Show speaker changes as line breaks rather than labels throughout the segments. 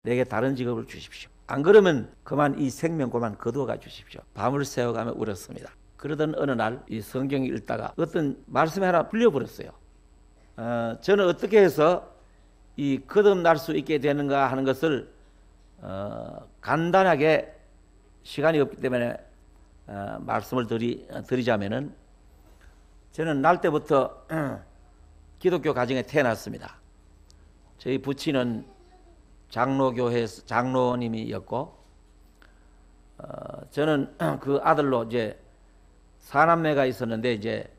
내게 다른 직업을 주십시오. 안 그러면 그만 이 생명 그만 거두어가 주십시오. 밤을 새워가며 울었습니다. 그러던 어느 날 이 성경 읽다가 어떤 말씀이 하나 풀려버렸어요. 저는 어떻게 해서 이 거듭날 수 있게 되는가 하는 것을 간단하게 시간이 없기 때문에 말씀을 드리자면은, 저는 날 때부터 기독교 가정에 태어났습니다. 저희 부친은 장로교회에서 장로님이었고, 저는 그 아들로 이제 사남매가 있었는데, 이제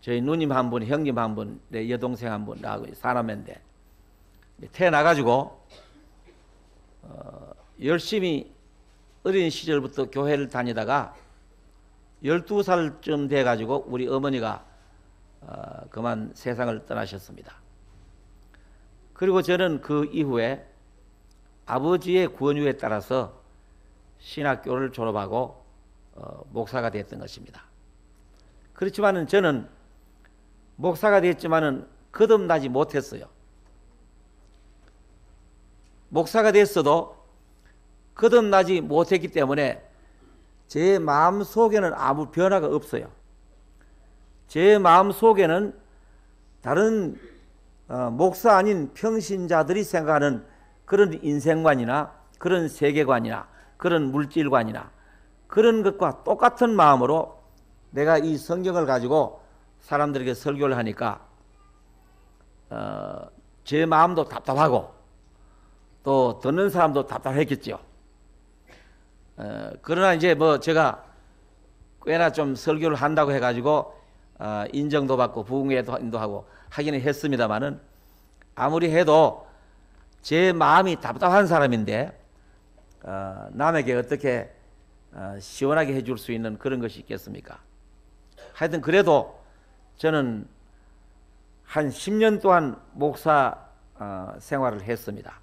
저희 누님 한 분, 형님 한 분, 내 여동생 한 분, 나하고 사남매인데, 태어나가지고 열심히 어린 시절부터 교회를 다니다가 12살쯤 돼가지고 우리 어머니가 그만 세상을 떠나셨습니다. 그리고 저는 그 이후에 아버지의 권유에 따라서 신학교를 졸업하고 목사가 됐던 것입니다. 그렇지만은 저는 목사가 됐지만은 거듭나지 못했어요. 목사가 됐어도 거듭나지 못했기 때문에 제 마음 속에는 아무 변화가 없어요. 제 마음 속에는 다른 목사 아닌 평신자들이 생각하는 그런 인생관이나 그런 세계관이나 그런 물질관이나 그런 것과 똑같은 마음으로 내가 이 성경을 가지고 사람들에게 설교를 하니까 제 마음도 답답하고 또 듣는 사람도 답답했겠죠. 그러나 이제 뭐 제가 꽤나 좀 설교를 한다고 해가지고 인정도 받고 부흥회도 인도하고 하기는 했습니다만은, 아무리 해도 제 마음이 답답한 사람인데 남에게 어떻게 시원하게 해줄 수 있는 그런 것이 있겠습니까? 하여튼 그래도 저는 한 10년 동안 목사 생활을 했습니다.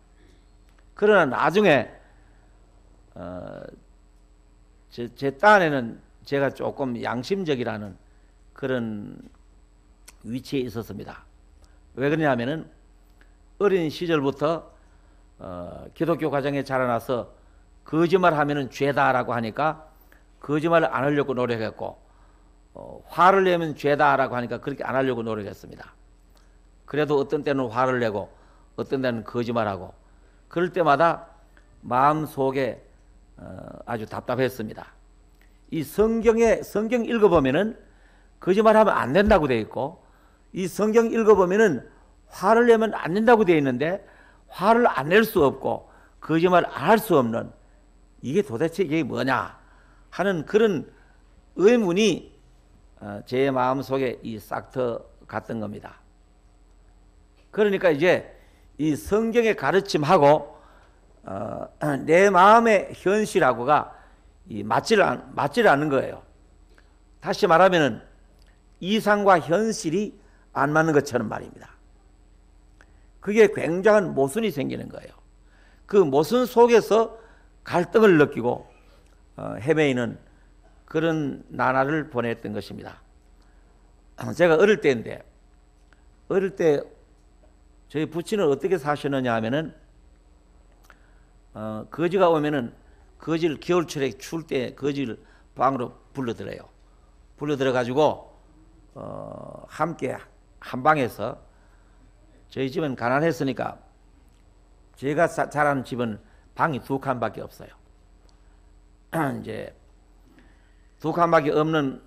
그러나 나중에 제 딴에는 제가 조금 양심적이라는 그런 위치에 있었습니다. 왜 그러냐면은 어린 시절부터 기독교 가정에 자라나서 거짓말하면은 죄다라고 하니까 거짓말을 안 하려고 노력했고, 화를 내면 죄다라고 하니까 그렇게 안 하려고 노력했습니다. 그래도 어떤 때는 화를 내고 어떤 때는 거짓말하고, 그럴 때마다 마음 속에 아주 답답했습니다. 이 성경 읽어보면은 거짓말하면 안 된다고 되어 있고, 이 성경 읽어보면은 화를 내면 안 된다고 되어 있는데 화를 안 낼 수 없고 거짓말 안 할 수 없는, 이게 도대체 이게 뭐냐 하는 그런 의문이 제 마음속에 싹 들어갔던 겁니다. 그러니까 이제 이 성경의 가르침하고 내 마음의 현실하고가 맞질 않는 거예요. 다시 말하면은 이상과 현실이 안 맞는 것처럼 말입니다. 그게 굉장한 모순이 생기는 거예요. 그 모순 속에서 갈등을 느끼고 헤매이는 그런 나날을 보냈던 것입니다. 제가 어릴 때인데, 어릴 때 저희 부친은 어떻게 사셨느냐 하면은 거지가 오면은 거지를 겨울철에 추울 때 거지를 방으로 불러들어요. 불러들어가지고 함께 한 방에서, 저희 집은 가난했으니까 제가 자란 집은 방이 2칸밖에 없어요. 이제 2칸밖에 없는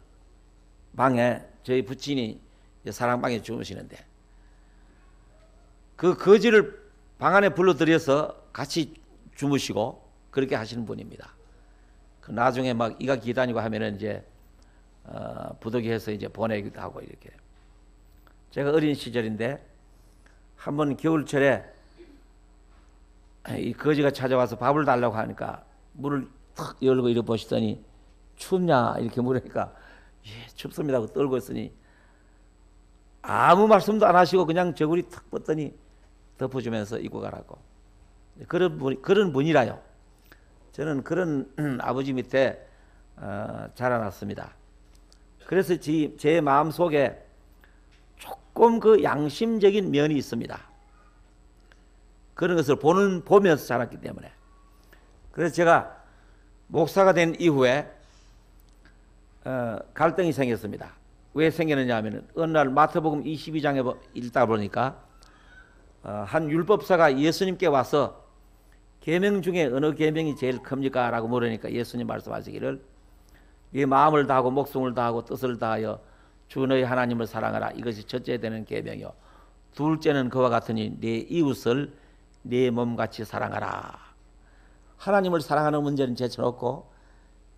방에 저희 부친이 사랑방에 주무시는데, 그 거지를 방 안에 불러들여서 같이 주무시고 그렇게 하시는 분입니다. 그 나중에 막 이가 기다니고 하면은 이제 부득이해서 이제 보내기도 하고 이렇게. 제가 어린 시절인데 한 번 겨울철에 이 거지가 찾아와서 밥을 달라고 하니까 문을 탁 열고 이렇게 보시더니 춥냐 이렇게 물으니까 예, 춥습니다 하고 떨고 있으니 아무 말씀도 안 하시고 그냥 저고리 탁 뻗더니 덮어주면서 입고 가라고. 그런 분이라요. 저는 그런 아버지 밑에 자라났습니다. 그래서 제 마음 속에 조금 그 양심적인 면이 있습니다. 그런 것을 보면서 자랐기 때문에. 그래서 제가 목사가 된 이후에 갈등이 생겼습니다. 왜 생겼느냐 하면 어느 날 마태복음 22장에 읽다 보니까 한 율법사가 예수님께 와서 계명 중에 어느 계명이 제일 큽니까? 라고 물으니까 예수님 말씀하시기를 네 마음을 다하고 목숨을 다하고 뜻을 다하여 주 너희 하나님을 사랑하라. 이것이 첫째 되는 계명이요. 둘째는 그와 같으니 네 이웃을 네 몸같이 사랑하라. 하나님을 사랑하는 문제는 제쳐놓고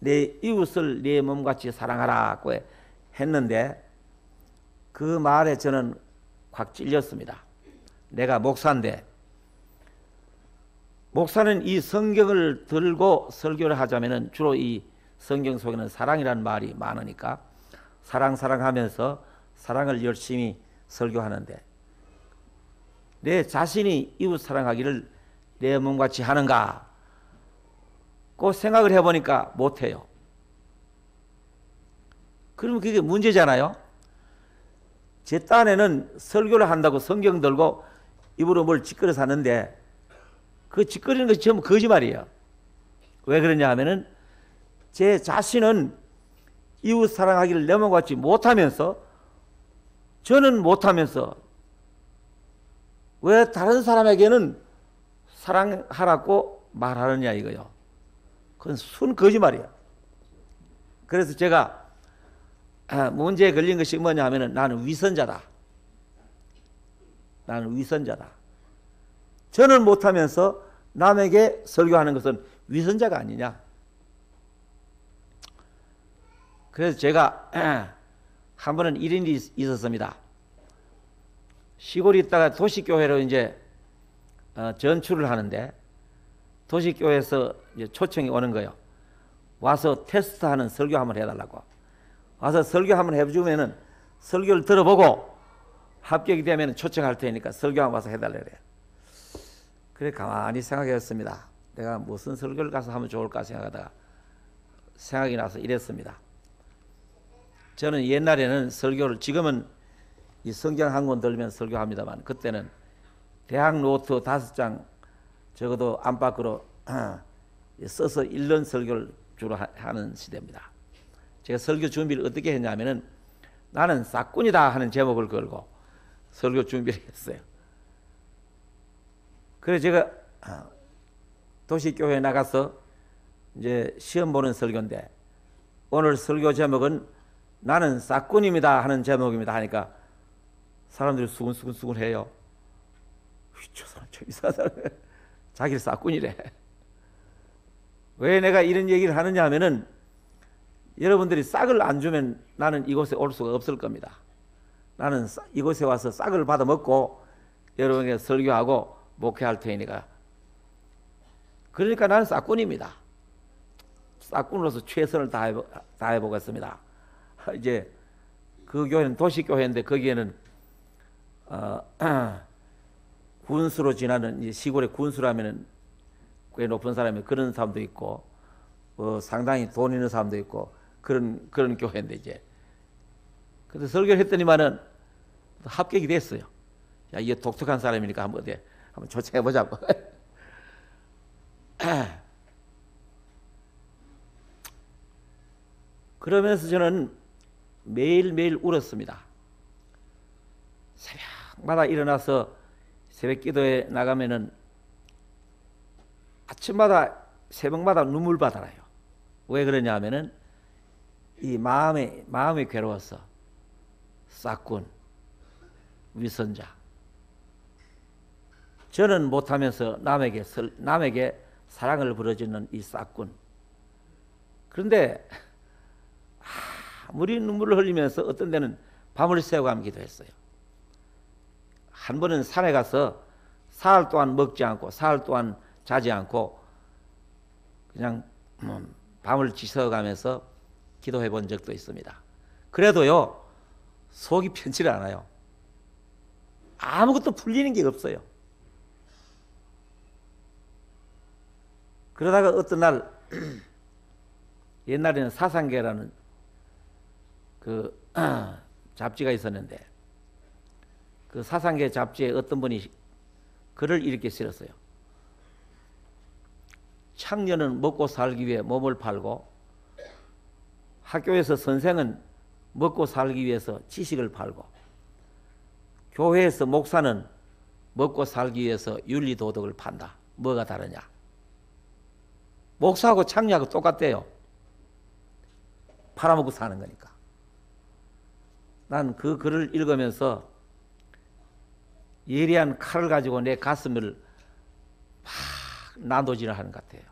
내 이웃을 내 몸같이 사랑하라고 했는데 그 말에 저는 확 찔렸습니다. 내가 목사인데 목사는 이 성경을 들고 설교를 하자면은 주로 이 성경 속에는 사랑이라는 말이 많으니까 사랑하면서 사랑을 열심히 설교하는데 내 자신이 이웃 사랑하기를 내 몸같이 하는가? 그 생각을 해보니까 못해요. 그러면 그게 문제잖아요. 제 딴에는 설교를 한다고 성경 들고 입으로 뭘 짓거려 사는데 그 짓거리는 것이 전부 거짓말이에요. 왜 그러냐 하면은 제 자신은 이웃 사랑하기를 내 몸같이 못하면서 저는 못하면서 왜 다른 사람에게는 사랑하라고 말하느냐 이거요. 그건 순 거짓말이야. 그래서 제가 문제에 걸린 것이 뭐냐 하면은 나는 위선자다. 나는 위선자다. 저는 못하면서 남에게 설교하는 것은 위선자가 아니냐. 그래서 제가 한 번은 이런 일이 있었습니다. 시골에 있다가 도시교회로 이제 전출을 하는데 도시교회에서 이제 초청이 오는 거예요. 와서 테스트하는 설교 한번 해달라고. 와서 설교 한번 해주면은 설교를 들어보고 합격이 되면 초청할 테니까 설교 한번 와서 해달라 그래요. 그래 가만히 생각했습니다. 내가 무슨 설교를 가서 하면 좋을까 생각하다가 생각이 나서 이랬습니다. 저는 옛날에는 설교를 지금은 이 성경 한 권 들면 설교합니다만 그때는 대학 노트 5장 적어도 안팎으로 써서 읽는 설교를 주로 하는 시대입니다. 제가 설교 준비를 어떻게 했냐면은 나는 싹군이다 하는 제목을 걸고 설교 준비를 했어요. 그래서 제가 도시교회에 나가서 이제 시험 보는 설교인데 오늘 설교 제목은 나는 싹군입니다 하는 제목입니다 하니까 사람들이 수근수근 해요. 저 사람 참 이상한 사람 자기를 싹군이래. 왜 내가 이런 얘기를 하느냐 하면은 여러분들이 싹을 안 주면 나는 이곳에 올 수가 없을 겁니다. 나는 이곳에 와서 싹을 받아 먹고 여러분에게 설교하고 목회할 테니까. 그러니까 나는 싹군입니다. 싹군으로서 최선을 다해 보겠습니다. 이제 그 교회는 도시교회인데 거기에는 군수로 지나는 시골의 군수라면은 꽤 높은 사람이 그런 사람도 있고 상당히 돈 있는 사람도 있고 그런 교회인데 이제 그래서 설교를 했더니만은 합격이 됐어요. 야 이게 독특한 사람이니까 한번 초청해 보자고. 그러면서 저는 매일매일 울었습니다. 새벽마다 일어나서 새벽 기도에 나가면은 아침마다 새벽마다 눈물 받아요. 왜 그러냐 하면은 이 마음이 괴로웠어. 싹군, 위선자. 저는 못하면서 남에게 사랑을 부러지는 이 싹군. 그런데 아무리 눈물을 흘리면서 어떤 데는 밤을 새워가며 기도했어요. 한 번은 산에 가서 사흘 동안 먹지 않고 사흘 동안 자지 않고 그냥 밤을 지새워가면서 기도해 본 적도 있습니다. 그래도요 속이 편치를 않아요. 아무것도 풀리는 게 없어요. 그러다가 어떤 날 옛날에는 사상계라는 그 잡지가 있었는데 그 사상계 잡지에 어떤 분이 글을 이렇게 쓰였어요. 창녀는 먹고 살기 위해 몸을 팔고 학교에서 선생은 먹고 살기 위해서 지식을 팔고 교회에서 목사는 먹고 살기 위해서 윤리도덕을 판다. 뭐가 다르냐? 목사하고 창녀하고 똑같대요. 팔아먹고 사는 거니까. 난 그 글을 읽으면서 예리한 칼을 가지고 내 가슴을 막 난도질을 하는 것 같아요.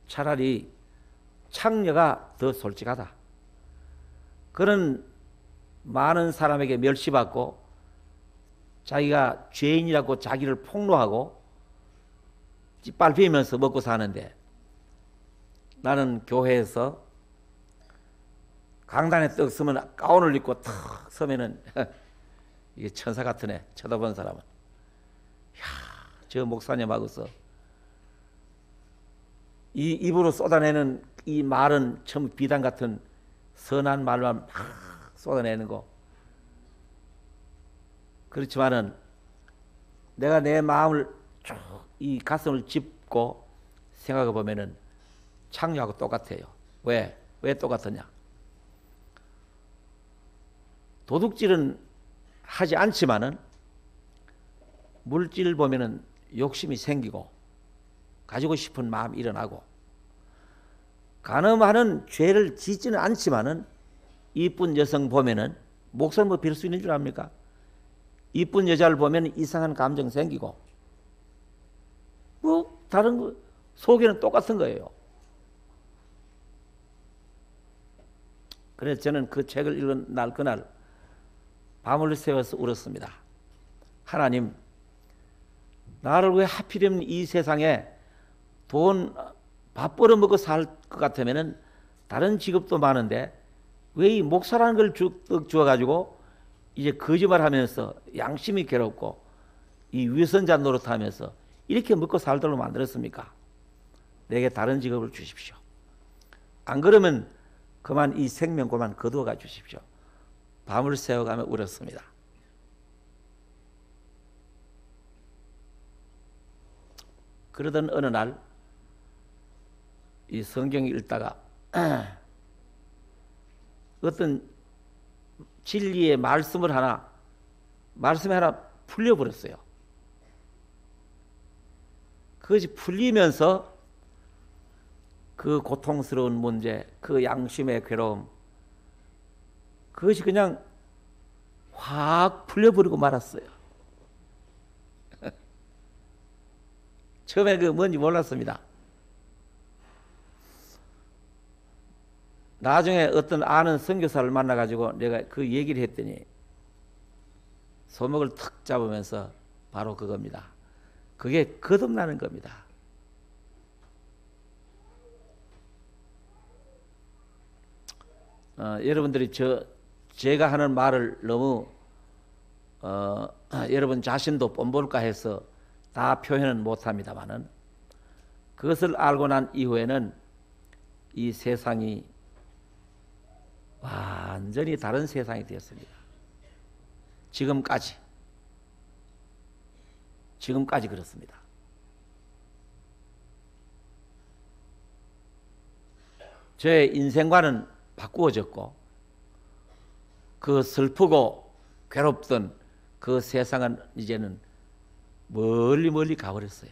차라리 창녀가 더 솔직하다. 그런 많은 사람에게 멸시받고 자기가 죄인이라고 자기를 폭로하고 찌빨피면서 먹고 사는데, 나는 교회에서 강단에 떡 서면 가운을 입고 탁 서면은 이게 천사 같은 애. 쳐다본 사람은 저 목사님하고서 이 입으로 쏟아내는 이 말은 참 비단 같은 선한 말만 막 쏟아내는 거. 그렇지만은 내가 내 마음을 쭉 이 가슴을 짚고 생각해 보면은 창녀하고 똑같아요. 왜 똑같으냐? 도둑질은 하지 않지만은 물질 보면은 욕심이 생기고 가지고 싶은 마음이 일어나고, 간음하는 죄를 짓지는 않지만은 이쁜 여성 보면은 목소리 뭐 빌 수 있는 줄 압니까? 이쁜 여자를 보면 이상한 감정 생기고, 뭐 다른 거 속에는 똑같은 거예요. 그래서 저는 그 책을 읽은 날 그날 밤을 새워서 울었습니다. 하나님, 나를 왜 하필이면 이 세상에 돈 밥 벌어먹고 살 것 같으면은 다른 직업도 많은데 왜 이 목사라는 걸 주어가지고 이제 거짓말하면서 양심이 괴롭고 이 위선자 노릇하면서 이렇게 먹고 살도록 만들었습니까? 내게 다른 직업을 주십시오. 안 그러면 그만 이 생명 그만 거두어가 주십시오. 밤을 새워가며 울었습니다. 그러던 어느 날 이 성경 읽다가 어떤 진리의 말씀이 하나 풀려버렸어요. 그것이 풀리면서 그 고통스러운 문제, 그 양심의 괴로움, 그것이 그냥 확 풀려버리고 말았어요. 처음에 그 뭔지 몰랐습니다. 나중에 어떤 아는 선교사를 만나가지고 내가 그 얘기를 했더니 소목을 탁 잡으면서 바로 그겁니다. 그게 거듭나는 겁니다. 여러분들이 제가 하는 말을 너무 여러분 자신도 뽐볼까 해서 다 표현은 못합니다만은, 그것을 알고 난 이후에는 이 세상이 완전히 다른 세상이 되었습니다. 지금까지 그렇습니다. 제 인생관은 바꾸어졌고, 그 슬프고 괴롭던 그 세상은 이제는 멀리 가버렸어요.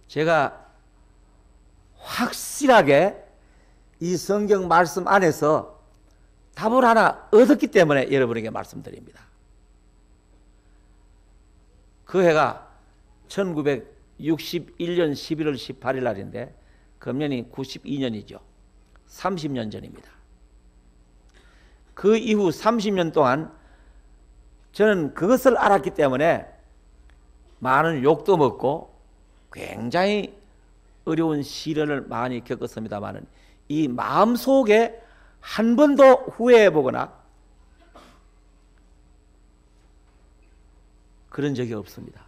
제가 확실하게 이 성경 말씀 안에서 답을 하나 얻었기 때문에 여러분에게 말씀드립니다. 그 해가 1961년 11월 18일 날인데 금년이 92년이죠. 30년 전입니다. 그 이후 30년 동안 저는 그것을 알았기 때문에 많은 욕도 먹고 굉장히 어려운 시련을 많이 겪었습니다마는 이 마음속에 한 번도 후회해보거나 그런 적이 없습니다.